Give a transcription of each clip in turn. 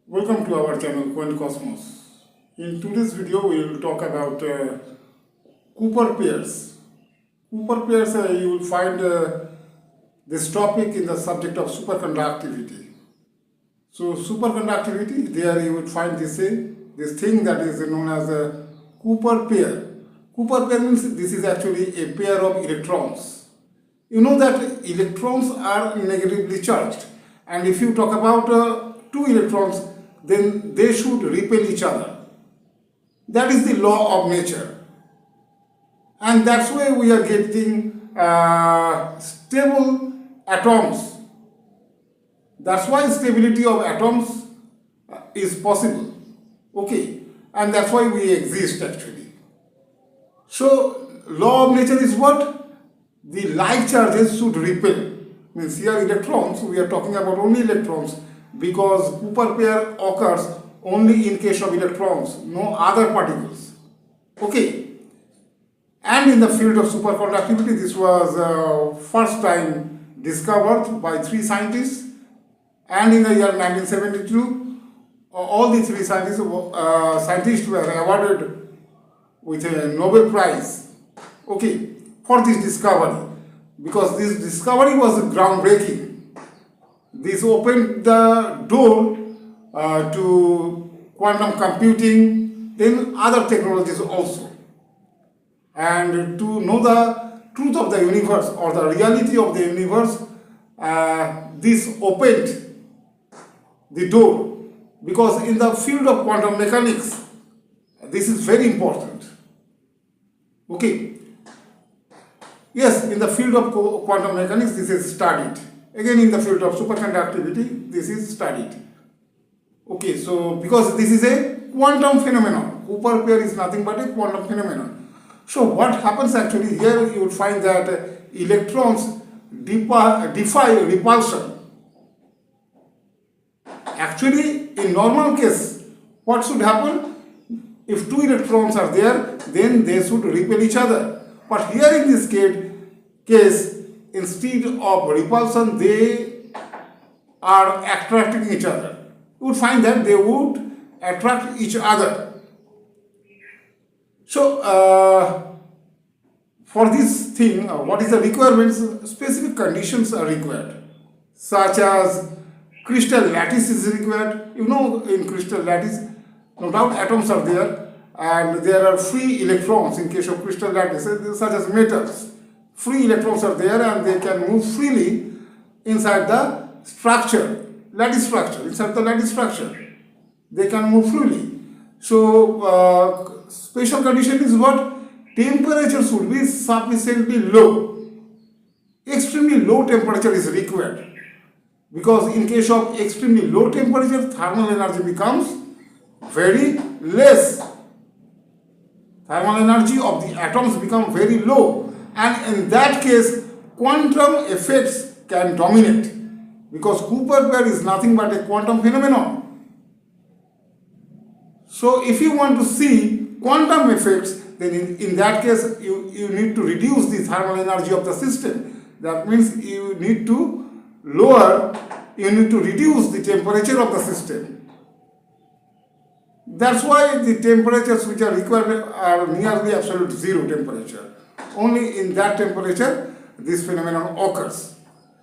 Welcome to our channel Quaint Cosmos. In today's video we will talk about Cooper pairs. Cooper pairs you will find this topic in the subject of superconductivity. So superconductivity, there you will find this thing that is known as a Cooper pair. Cooper pair means this is actually a pair of electrons. You know that electrons are negatively charged, and if you talk about two electrons, then they should repel each other. That is the law of nature, and that's why we are getting stable atoms. That's why stability of atoms is possible, okay, and that's why we exist actually. So law of nature is what? The like charges should repel. Means here electrons, we are talking about only electrons, because Cooper pair occurs only in case of electrons, no other particles. Okay. And in the field of superconductivity, this was first time discovered by three scientists, and in the year 1972, all the three scientists were awarded with a Nobel Prize, okay, for this discovery, because this discovery was groundbreaking. This opened the door to quantum computing, then other technologies also. And to know the truth of the universe or the reality of the universe, this opened the door, because in the field of quantum mechanics, this is very important. Okay. Yes, in the field of quantum mechanics, this is studied. Again, in the field of superconductivity, this is studied. Okay, so because this is a quantum phenomenon, Cooper pair is nothing but a quantum phenomenon. So what happens actually here, you will find that electrons defy repulsion. Actually, in normal case, what should happen? If two electrons are there, then they should repel each other. But here in this case, instead of repulsion, they are attracting each other. You would find that they would attract each other. So, for this thing, what is the requirements? Specific conditions are required, such as crystal lattice is required. You know, in crystal lattice, no doubt atoms are there, and there are free electrons in case of crystal lattice, such as metals. Free electrons are there and they can move freely inside the structure, lattice structure, inside the lattice structure. They can move freely. So, special condition is what? Temperature should be sufficiently low. Extremely low temperature is required, because in case of extremely low temperature, thermal energy becomes very less. Thermal energy of the atoms become very low, and in that case quantum effects can dominate, because Cooper pair is nothing but a quantum phenomenon. So if you want to see quantum effects, then in that case you need to reduce the thermal energy of the system. That means you need to reduce the temperature of the system. That's why the temperatures which are required are nearly absolute zero temperature. Only in that temperature this phenomenon occurs.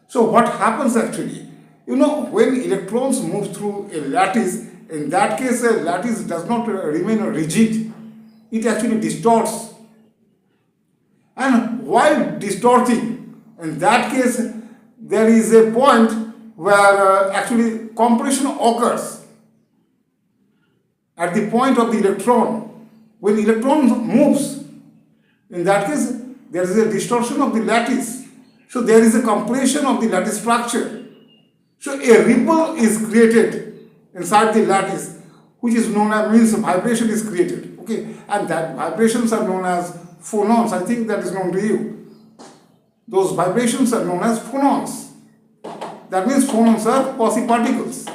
So what happens actually? You know, when electrons move through a lattice, in that case a lattice does not remain rigid. It actually distorts. And while distorting, in that case there is a point where actually compression occurs. At the point of the electron, when electron moves, in that case there is a distortion of the lattice. So there is a compression of the lattice structure. So a ripple is created inside the lattice, which is known as, means vibration is created. Okay, and that vibrations are known as phonons. I think that is known to you. Those vibrations are known as phonons. That means phonons are quasi-particles.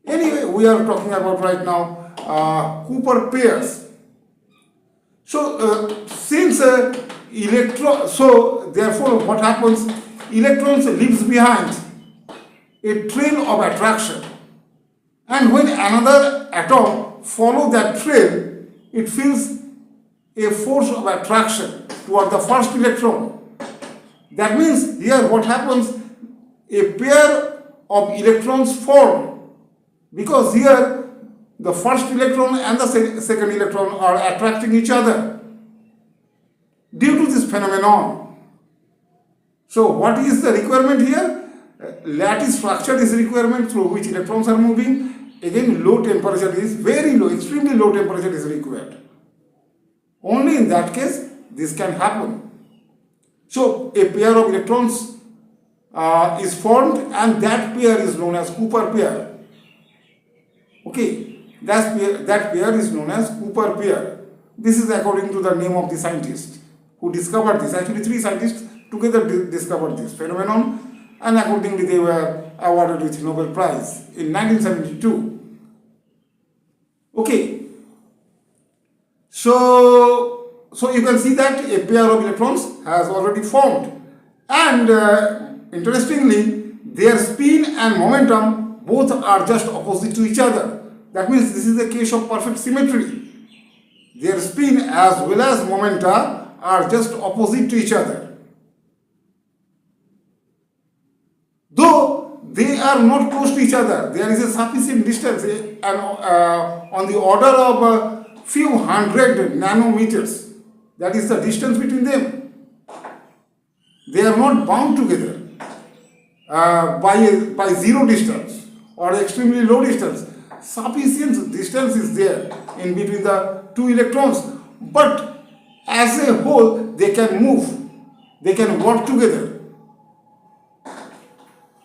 Anyway, we are talking about right now Cooper pairs. So since so therefore what happens? Electrons leaves behind a trail of attraction, And when another atom follows that trail, it feels a force of attraction toward the first electron. That means here what happens, a pair of electrons form, because here the first electron and the second electron are attracting each other due to this phenomenon. So what is the requirement here? Lattice structure is requirement through which electrons are moving. Again, low temperature is very low, extremely low temperature is required. Only in that case this can happen. So a pair of electrons is formed, and that pair is known as Cooper pair. Okay, that pair is known as Cooper pair. This is according to the name of the scientist who discovered this. Actually, three scientists together discovered this phenomenon, and accordingly they were awarded with Nobel Prize in 1972. Okay, so you can see that a pair of electrons has already formed, and interestingly, their spin and momentum both are just opposite to each other. That means this is a case of perfect symmetry. Their spin as well as momenta are just opposite to each other. Though they are not close to each other, there is a sufficient distance, and on the order of few hundred nanometers. That is the distance between them. They are not bound together by zero distance or extremely low distance. Sufficient distance is there in between the two electrons, but as a whole they can move, they can work together.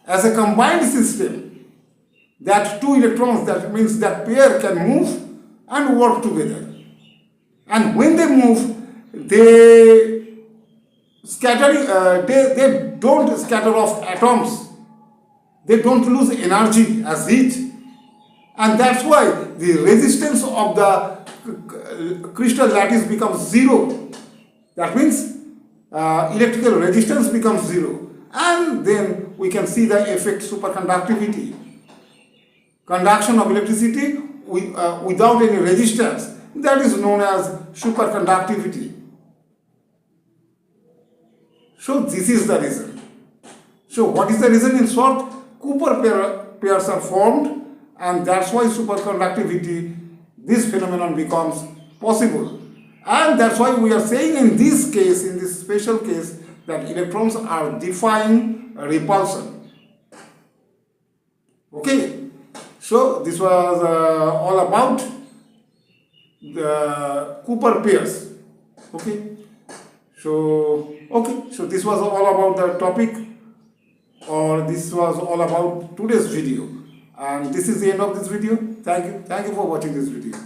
As a combined system, that two electrons, that means that pair can move and work together. And when they move, they scatter, they don't scatter off atoms, they don't lose energy as heat, and that's why the resistance of the crystal lattice becomes zero. That means electrical resistance becomes zero, and then we can see the effect superconductivity, conduction of electricity without any resistance. That is known as superconductivity. So this is the reason. So what is the reason? In short, Cooper pairs are formed, and that's why superconductivity, this phenomenon becomes possible. And that's why we are saying in this case, in this special case, that electrons are defying repulsion. Okay, so this was all about the Cooper pairs. Okay, so this was all about the topic, or this was all about today's video, and this is the end of this video. Thank you for watching this video.